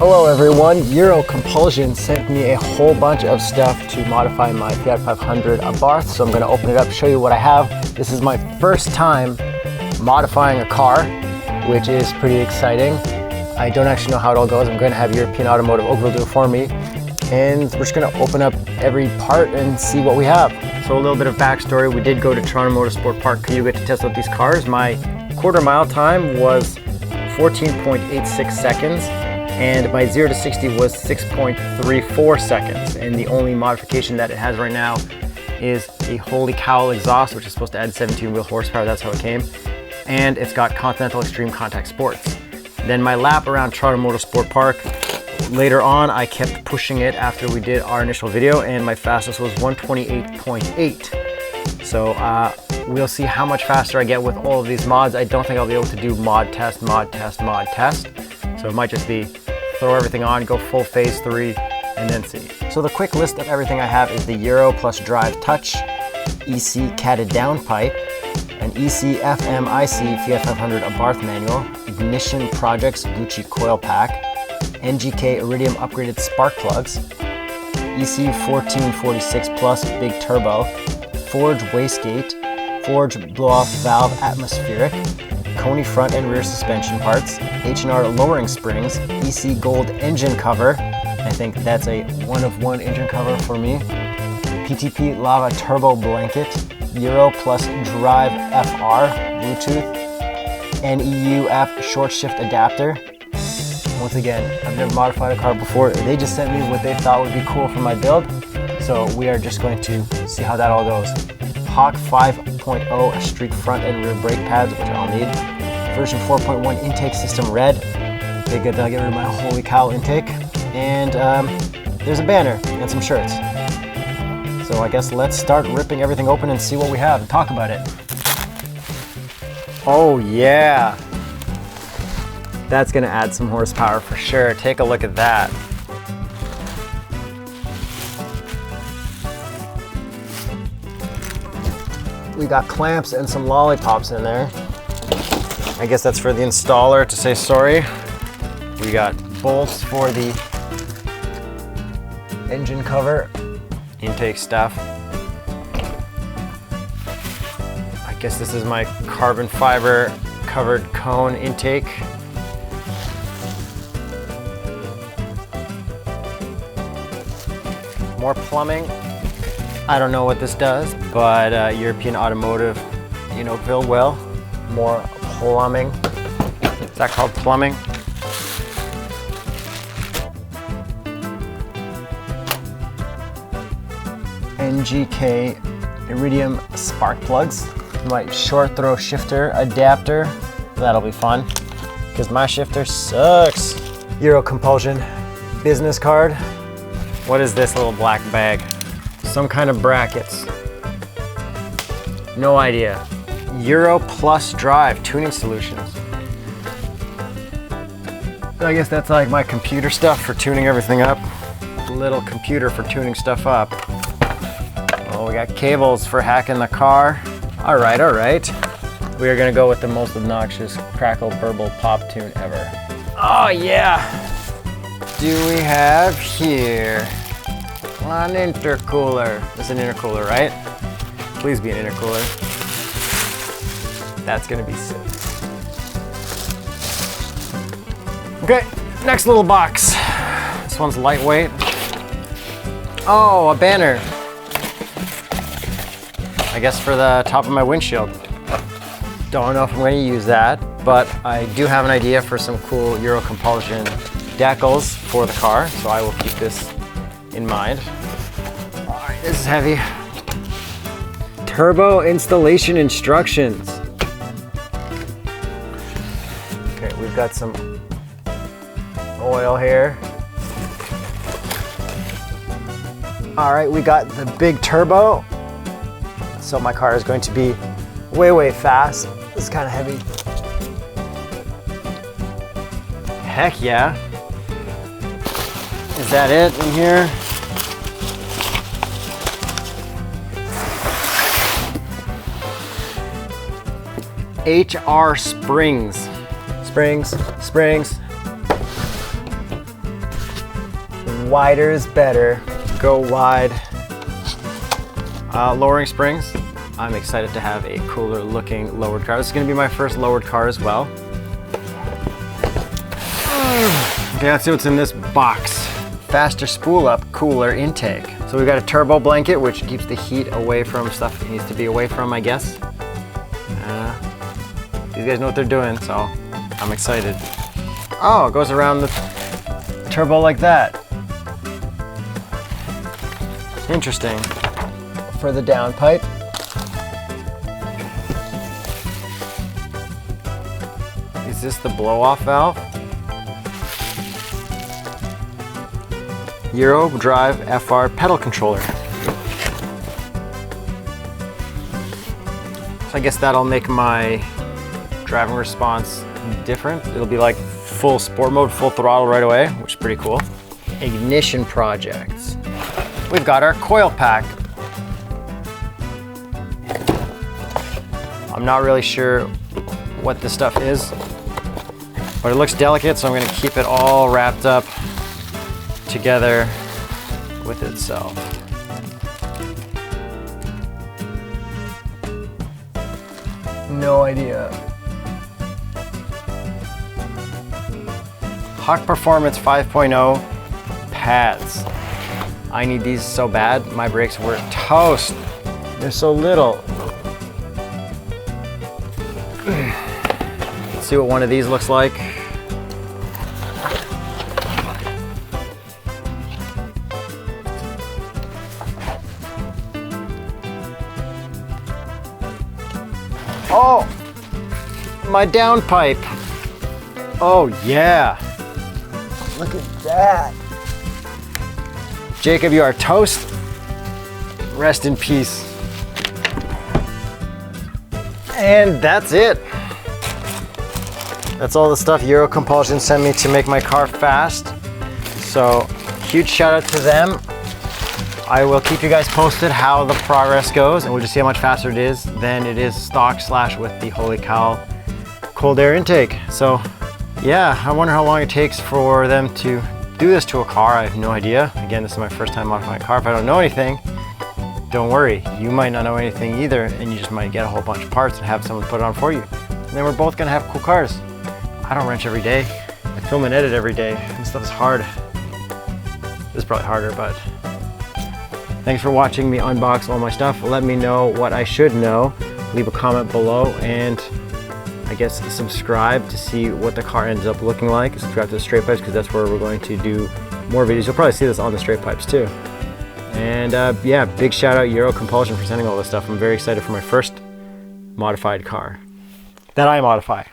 Hello everyone, Eurocompulsion sent me a whole bunch of stuff to modify my Fiat 500 Abarth, so I'm going to open it up, show you what I have. This is my first time modifying a car, which is pretty exciting. I don't actually know how it all goes. I'm going to have European Automotive Oakville do it for me, and we're just going to open up every part and see what we have. So a little bit of backstory, we did go to Toronto Motorsport Park HUGE to test out these cars. My quarter mile time was 14.86 seconds. And my 0 to 60 was 6.34 seconds. And the only modification that it has right now is a holy cow exhaust, which is supposed to add 17 wheel horsepower. That's how it came. And it's got Continental Extreme Contact Sports. Then my lap around Toronto Motorsport Park, later on, I kept pushing it after we did our initial video, and my fastest was 128.8. So we'll see how much faster I get with all of these mods. I don't think I'll be able to do mod test. So it might just be throw everything on, go full phase 3, and then see. So the quick list of everything I have is the Euro plus Drive Touch, EC catted downpipe, an EC FMIC Fiat 500 Abarth manual, Ignition Projects Gucci coil pack, NGK Iridium upgraded spark plugs, EC 1446 Plus big turbo, Forge wastegate, Forge blow-off valve atmospheric, Coney front and rear suspension parts, H&R lowering springs, EC Gold engine cover. I think that's a one-of-one engine cover for me. PTP Lava turbo blanket, Euro plus Drive FR Bluetooth, NEUF short shift adapter. Once again, I've never modified a car before. They just sent me what they thought would be cool for my build. So we are just going to see how that all goes. HUGE 5.0 street front and rear brake pads, which I'll need. Version 4.1 intake system red. Okay, good, then I'll get rid of my holy cow intake. And there's a banner and some shirts. So I guess let's start ripping everything open and see what we have and talk about it. Oh yeah. That's gonna add some horsepower for sure. Take a look at that. We got clamps and some lollipops in there. I guess that's for the installer to say sorry. We got bolts for the engine cover, intake stuff. I guess this is my carbon fiber covered cone intake. More plumbing. I don't know what this does, but European Automotive in Oakville will. More plumbing. Is that called plumbing? NGK Iridium spark plugs. My short throw shifter adapter. That'll be fun, because my shifter sucks. Eurocompulsion business card. What is this little black bag? Some kind of brackets. No idea. Euro plus Drive tuning solutions. So I guess that's like my computer stuff for tuning everything up. Little computer for tuning stuff up. Oh, we got cables for hacking the car. All right. We are gonna go with the most obnoxious crackle burble pop tune ever. Oh yeah. Do we have here an intercooler? This is an intercooler, right? Please be an intercooler. That's gonna be sick. Okay, next little box. This one's lightweight. Oh, a banner. I guess for the top of my windshield. Don't know if I'm gonna use that, but I do have an idea for some cool Eurocompulsion decals for the car, so I will keep this in mind. All right, this is heavy. Turbo installation instructions. Okay, we've got some oil here. All right, we got the big turbo. So my car is going to be way fast. This is kind of heavy. Heck yeah. Is that it in here? HR springs. Springs. Wider is better. Go wide. Lowering springs. I'm excited to have a cooler looking lowered car. This is going to be my first lowered car as well. Okay, let's see what's in this box. Faster spool up, cooler intake. So we've got a turbo blanket, which keeps the heat away from stuff it needs to be away from, I guess. These guys know what they're doing, so I'm excited. Oh, it goes around the turbo like that. Interesting. For the downpipe. Is this the blow-off valve? Euro Drive FR pedal controller. So I guess that'll make my driving response different. It'll be like full sport mode, full throttle right away, which is pretty cool. Ignition projects. We've got our coil pack. I'm not really sure what this stuff is, but it looks delicate, so I'm gonna keep it all wrapped up together with itself. No idea. HUGE Performance 5.0 pads. I need these so bad. My brakes were toast. They're so little. Let's see what one of these looks like. Oh, my downpipe. Oh yeah. Look at that. Jacob, you are toast. Rest in peace. And that's it. That's all the stuff Eurocompulsion sent me to make my car fast. So huge shout out to them. I will keep you guys posted how the progress goes, and we'll just see how much faster it is than it is stock / with the Holy Cow cold air intake. So yeah, I wonder how long it takes for them to do this to a car. I have no idea. Again, this is my first time modifying a car. If I don't know anything, don't worry. You might not know anything either, and you just might get a whole bunch of parts and have someone put it on for you. And then we're both gonna have cool cars. I don't wrench every day. I film and edit every day, and stuff is hard. This is probably harder, but thanks for watching me unbox all my stuff. Let me know what I should know. Leave a comment below, and I guess subscribe to see what the car ends up looking like. Subscribe to the straight pipes, because that's where we're going to do more videos. You'll probably see this on the straight pipes too. And yeah, big shout out Eurocompulsion for sending all this stuff. I'm very excited for my first modified car that I modify.